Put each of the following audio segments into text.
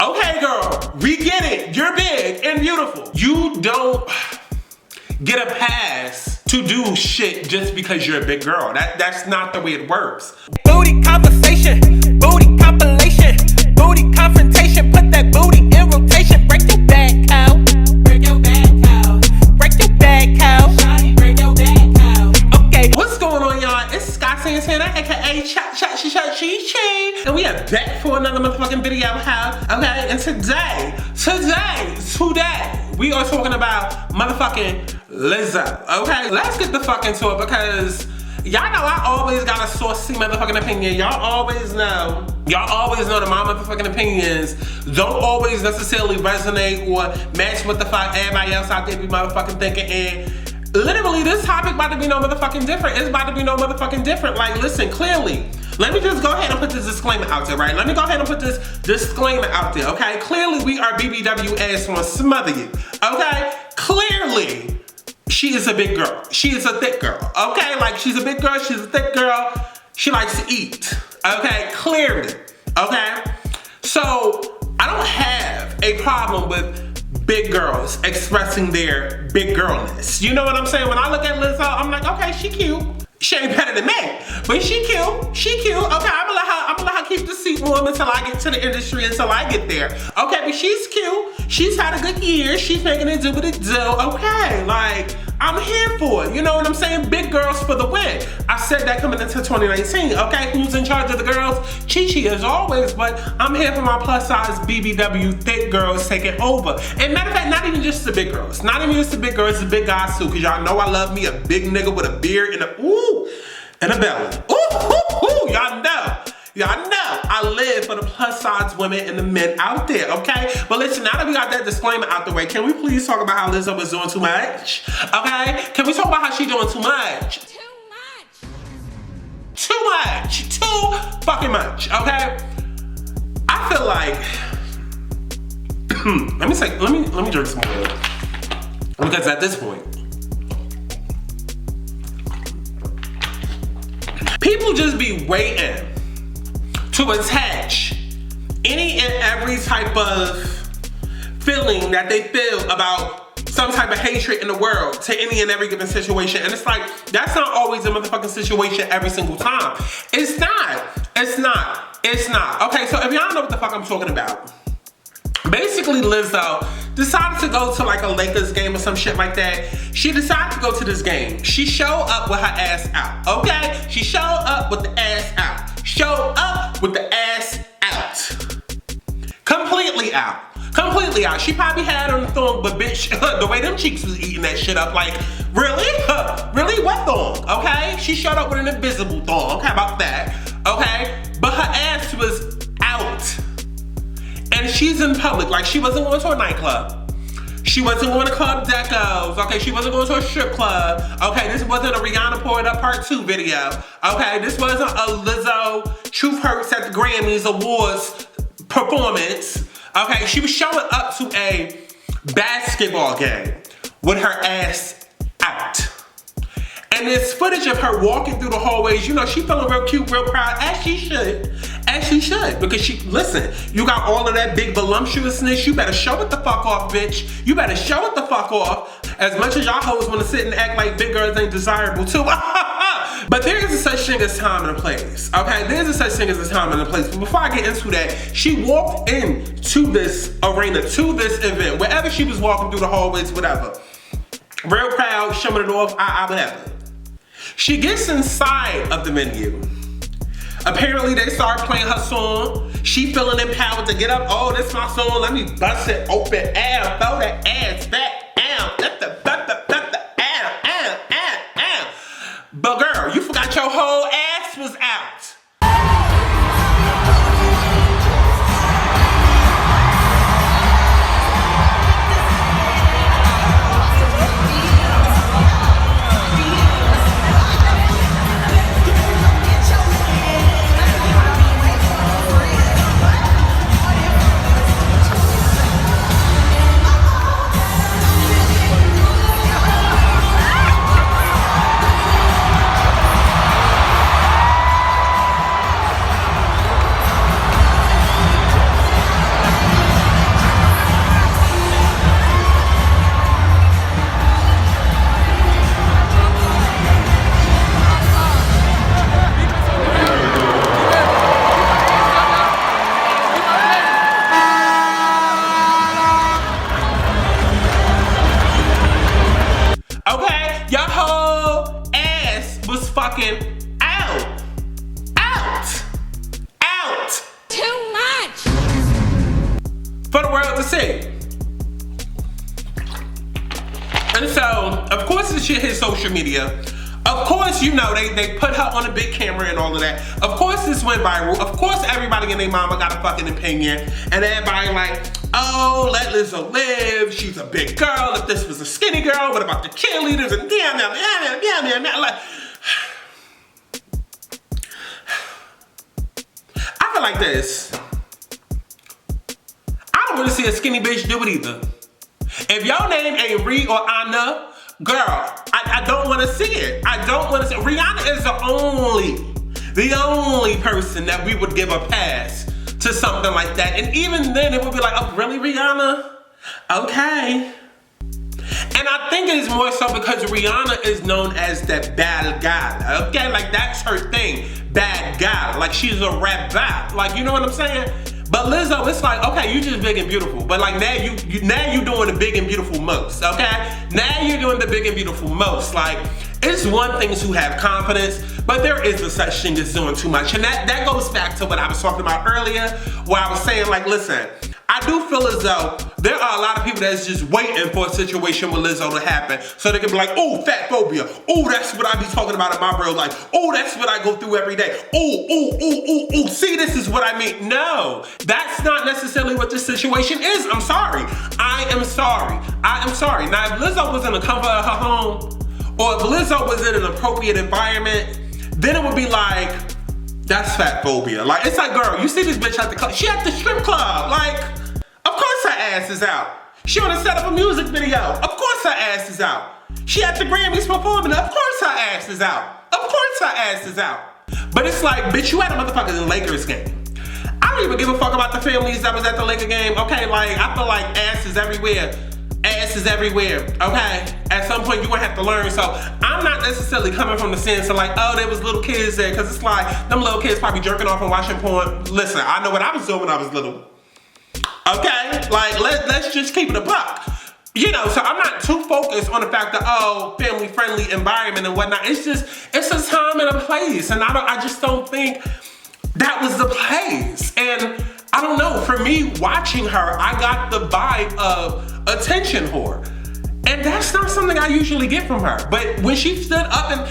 Okay, girl, we get it. You're big and beautiful. You don't get a pass to do shit just because you're a big girl. That's not the way it works. Booty conversation, booty compilation, booty confrontation, put that booty in rotation. Break your back, cow. Break your back, cow. Break your back, cow. Break your back, cow. Okay. What's going on, y'all? It's Scott Santana, aka Chat Chat Chi, and we are back for another motherfucking video, okay? And today, we are talking about motherfucking Lizzo, okay? Let's get the fuck into it because y'all know I always got a saucy motherfucking opinion. Y'all always know that my motherfucking opinions don't always necessarily resonate or match what the fuck everybody else out there be motherfucking thinking. And literally, this topic about to be no motherfucking different. It's about to be no motherfucking different. Like, listen, clearly, let me just go ahead and put this disclaimer out there, right? Let me go ahead and put this disclaimer out there, okay? Clearly, we are BBW ass on smother you, okay? Clearly, she is a big girl. She is a thick girl, okay? Like, she's a big girl, she's a thick girl. She likes to eat, okay? Clearly, okay? So, I don't have a problem with big girls expressing their big girlness. You know what I'm saying? When I look at Lizzo, I'm like, okay, she cute. She ain't better than me, but she cute. She cute. Okay, I'm gonna let her keep the seat warm until I get to the industry, until I get there. Okay, but she's cute. She's had a good year. She's making it do what it do. Okay, like, I'm here for it. You know what I'm saying? Big girls for the win. I said that coming into 2019. Okay, who's in charge of the girls? Chi as always, but I'm here for my plus size BBW thick girls taking over. And matter of fact, not even just the big girls. Not even just the big girls, the big guys too. Cause y'all know I love me a big nigga with a beard and a belly. Ooh, y'all know. Y'all know I live for the plus size women and the men out there, okay? But listen, now that we got that disclaimer out the way, can we please talk about how Lizzo is doing too much? Okay? Can we talk about how she's doing too much? Too fucking much, okay? I feel like let me drink some water. Because at this point, people just be waiting to attach any and every type of feeling that they feel about some type of hatred in the world to any and every given situation. And it's like, that's not always a motherfucking situation every single time. It's not. Okay, so if y'all know what the fuck I'm talking about, basically Lizzo decided to go to like a Lakers game or some shit like that. She decided to go to this game. She showed up with her ass out, okay? She showed up with the ass out. Showed up with the ass out. Completely out. She probably had on the thong, but bitch, the way them cheeks was eating that shit up, like, really? Really? What thong? Okay? She showed up with an invisible thong. Okay, about that. Okay? But her ass was out. And she's in public. Like, she wasn't going to a nightclub. She wasn't going to Club Decos, okay? She wasn't going to a strip club, okay? This wasn't a Rihanna Pour It Up Part 2 video, okay? This wasn't a Lizzo Truth Hurts at the Grammys Awards performance, okay? She was showing up to a basketball game with her ass out. And there's footage of her walking through the hallways. You know, she feeling real cute, real proud, as she should. As she should. Because listen, you got all of that big voluptuousness. You better show it the fuck off, bitch. You better show it the fuck off. As much as y'all hoes want to sit and act like big girls ain't desirable too. But there is a such thing as time and a place, okay? There's a such thing as a time and a place. But before I get into that, she walked into this arena, to this event, wherever she was walking through the hallways, whatever. Real proud, showing it off, whatever. She gets inside of the venue. Apparently they start playing her song. She feeling empowered to get up. Oh, this my song. Let me bust it open. Ow, throw that ass back. Ow, let the ow. But girl, you forgot your whole ass was out. fucking out. Out. Out. Too much. For the world to see. And so, of course this shit hit social media. Of course, you know, they put her on a big camera and all of that. Of course this went viral. Of course everybody and their mama got a fucking opinion. And everybody like, oh, let Lizzo live. She's a big girl. If this was a skinny girl, what about the cheerleaders? And damn. Like, I feel like this. I don't want to see a skinny bitch do it either. If your name ain't Ree or Anna, girl, I don't want to see it. I don't want to see it. Rihanna is the only person that we would give a pass to something like that. And even then it would be like, oh, really, Rihanna? Okay. And I think it is more so because Rihanna is known as the bad guy. Okay, like that's her thing. Bad guy. Like she's a rap bad. Like, you know what I'm saying? But Lizzo, it's like, okay, you just big and beautiful. But like now you doing the big and beautiful most, okay? Now you're doing the big and beautiful most. Like, it's one thing to have confidence, but there is a such thing as doing too much. And that goes back to what I was talking about earlier, where I was saying like, listen, I do feel as though there are a lot of people that's just waiting for a situation with Lizzo to happen so they can be like, oh, fat phobia. Oh, that's what I be talking about in my real life. Oh, that's what I go through every day. Oh, see, this is what I mean. No, that's not necessarily what this situation is. I'm sorry. I am sorry. Now, if Lizzo was in the comfort of her home, or if Lizzo was in an appropriate environment, then it would be like, that's fat phobia. Like, it's like, girl, you see this bitch at the club. She at the strip club. Like, of course her ass is out. She wanna set up a music video. Of course her ass is out. She at the Grammys performing. Of course her ass is out. Of course her ass is out. But it's like, bitch, you at a motherfucking Lakers game. I don't even give a fuck about the families that was at the Laker game. Okay, like, I feel like ass is everywhere. Ass is everywhere, okay? At some point, you're gonna have to learn. So I'm not necessarily coming from the sense of like, oh, there was little kids there, because it's like, them little kids probably jerking off and watching porn. Listen, I know what I was doing when I was little. Okay? Like, let's just keep it a buck. You know, so I'm not too focused on the fact that, oh, family-friendly environment and whatnot. It's a time and a place. And I just don't think that was the place. And I don't know, for me, watching her, I got the vibe of attention whore. And that's not something I usually get from her. But when she stood up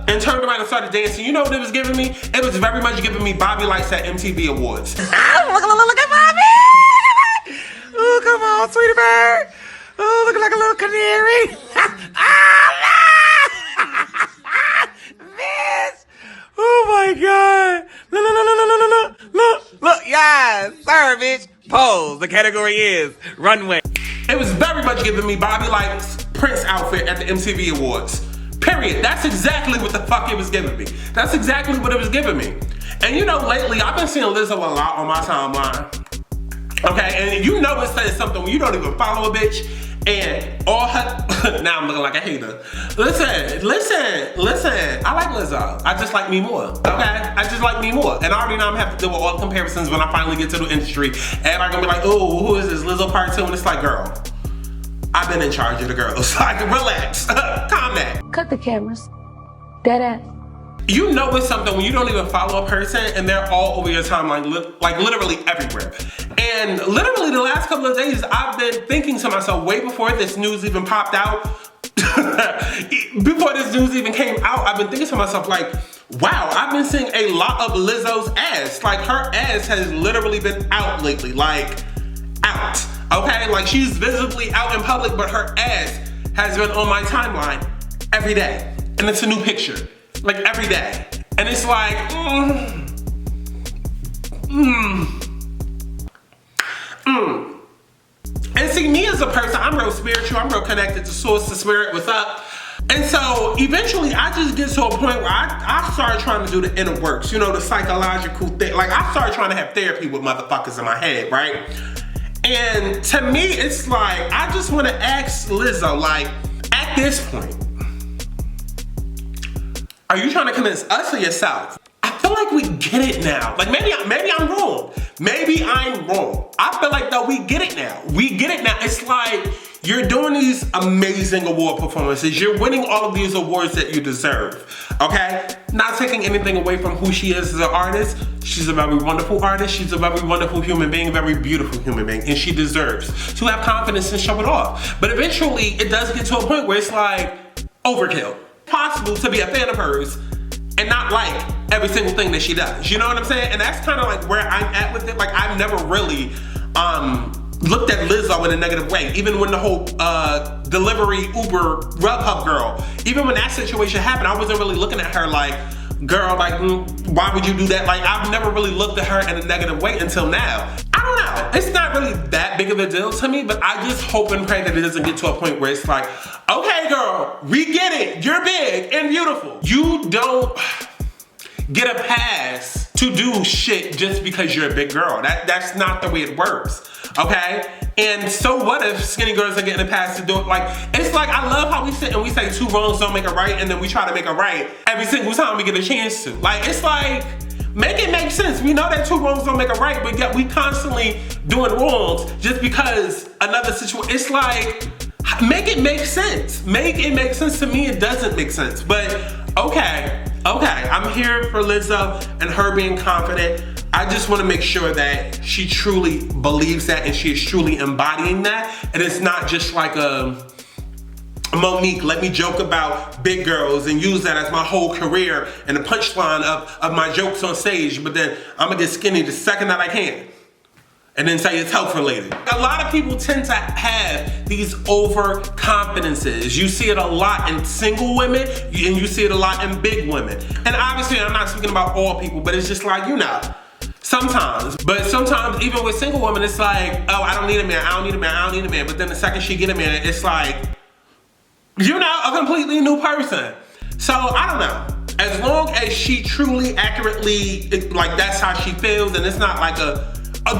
and turned around and started dancing, you know what it was giving me? It was very much giving me Bobby Lights at MTV Awards. Look at Bobby! Oh, come on, sweetie bird. Oh, looking like a little canary. Miss! Oh my God! Look, yes, sir, bitch. Pose. The category is runway. It was very much giving me Bobby Lights Prince outfit at the MTV Awards. Period. That's exactly what the fuck it was giving me. That's exactly what it was giving me. And you know, lately I've been seeing Lizzo a lot on my timeline. Okay, and you know it says something when you don't even follow a bitch and all her, now I'm looking like a hater. Listen, I like Lizzo. I just like me more, okay? I just like me more. And I already know I'm gonna have to deal with all the comparisons when I finally get to the industry. Everybody gonna be like, oh, who is this, Lizzo part 2? And it's like, girl, I've been in charge of the girls. Like, relax, calm down. Cut the cameras. Dead ass. You know it's something when you don't even follow a person and they're all over your timeline, like literally everywhere. And literally the last couple of days, I've been thinking to myself, way before this news even popped out, before this news even came out, I've been thinking to myself like, wow, I've been seeing a lot of Lizzo's ass. Like her ass has literally been out lately, like out, okay? Like she's visibly out in public, but her ass has been on my timeline every day. And it's a new picture. Like every day. And it's like, And see, me as a person, I'm real spiritual, I'm real connected to source, to spirit, what's up? And so eventually I just get to a point where I started trying to do the inner works, you know, the psychological thing. Like I started trying to have therapy with motherfuckers in my head, right? And to me, it's like, I just want to ask Lizzo, like, at this point, are you trying to convince us or yourself? I feel like we get it now. Like maybe I'm wrong. Maybe I'm wrong. I feel like though we get it now. We get it now. It's like you're doing these amazing award performances. You're winning all of these awards that you deserve, okay? Not taking anything away from who she is as an artist. She's a very wonderful artist. She's a very wonderful human being, a very beautiful human being, and she deserves to have confidence and show it off. But eventually, it does get to a point where it's like overkill. Possible to be a fan of hers and not like every single thing that she does. You know what I'm saying? And that's kind of like where I'm at with it. Like, I've never really looked at Lizzo in a negative way. Even when the whole delivery Uber Grubhub girl, even when that situation happened, I wasn't really looking at her like, girl, like, why would you do that? Like, I've never really looked at her in a negative way until now. I don't know. It's not really that big of a deal to me, but I just hope and pray that it doesn't get to a point where it's like, okay, girl, we get it. You're big and beautiful. You don't get a pass to do shit just because you're a big girl. That's not the way it works, okay? And so what if skinny girls are getting a pass to do it? Like, it's like, I love how we sit and we say two wrongs don't make a right, and then we try to make a right every single time we get a chance to. Like, it's like, make it make sense. We know that two wrongs don't make a right, but yet we constantly doing wrongs just because another situation. It's like, make it make sense. Make it make sense. To me, it doesn't make sense. But okay, I'm here for Lizzo and her being confident. I just want to make sure that she truly believes that and she is truly embodying that. And it's not just like a Monique, let me joke about big girls and use that as my whole career and the punchline of my jokes on stage, but then I'm gonna get skinny the second that I can. And then say it's health related. A lot of people tend to have these overconfidences. You see it a lot in single women and you see it a lot in big women. And obviously I'm not speaking about all people, but it's just like, you know, sometimes. But sometimes even with single women, it's like, oh, I don't need a man, I don't need a man, I don't need a man. But then the second she get a man, it's like, you know, a completely new person. So I don't know. As long as she truly, accurately, like that's how she feels, and it's not like a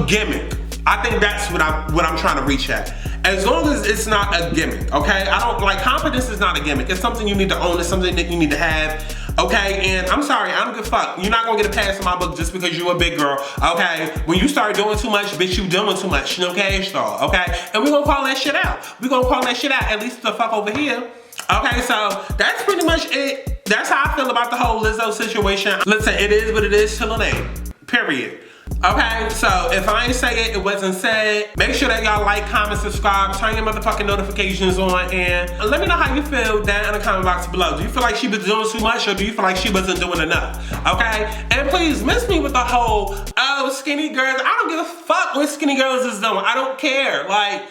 gimmick. I think that's what I'm trying to reach at. As long as it's not a gimmick, okay? I don't like, confidence is not a gimmick. It's something you need to own. It's something that you need to have, okay? And I'm sorry, I don't give a fuck. You're not gonna get a pass in my book just because you're a big girl, okay? When you start doing too much, bitch, you doing too much. No cash doll, okay? And we gonna call that shit out. We gonna call that shit out, at least the fuck over here. Okay, so that's pretty much it. That's how I feel about the whole Lizzo situation. Listen, it is what it is till it ain't, period. Okay, so if I ain't say it, it wasn't said. Make sure that y'all like, comment, subscribe, turn your motherfucking notifications on, and let me know how you feel down in the comment box below. Do you feel like she was doing too much, or do you feel like she wasn't doing enough? Okay, and please miss me with the whole, oh, skinny girls. I don't give a fuck what skinny girls is doing. I don't care. Like,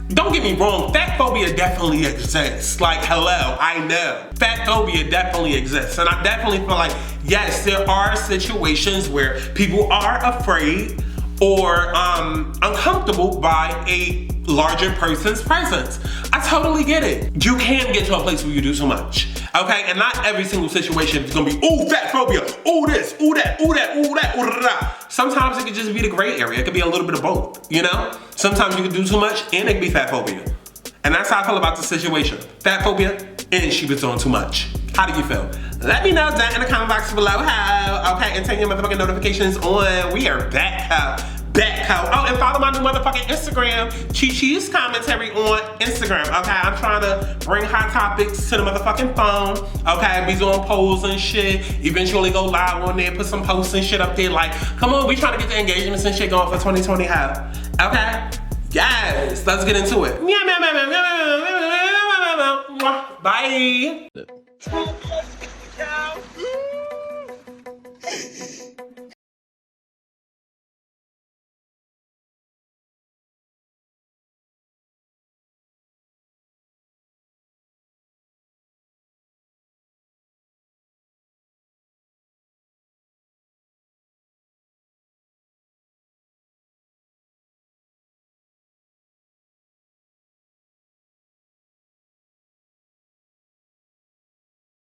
don't get me wrong, fat phobia definitely exists. Like, hello, I know. Fat phobia definitely exists. And I definitely feel like, yes, there are situations where people are afraid or uncomfortable by a larger person's presence. I totally get it. You can get to a place where you do so much, okay? And not every single situation is gonna be, ooh, fat phobia, ooh this, ooh that, ooh that, ooh that, ooh that. Sometimes it could just be the gray area. It could be a little bit of both, you know? Sometimes you can do too much and it can be fat phobia. And that's how I feel about the situation. Fat phobia and she was doing too much. How do you feel? Let me know down in the comment box below how, okay? And turn your motherfucking notifications on. We are back, how. Oh, and follow my new motherfucking Instagram, Chi-Chi's commentary on Instagram, okay? I'm trying to bring hot topics to the motherfucking phone, okay? Be doing polls and shit. Eventually go live on there, put some posts and shit up there. Like, come on, we trying to get the engagements and shit going for 2020, how? Okay? Yes, let's get into it. Bye.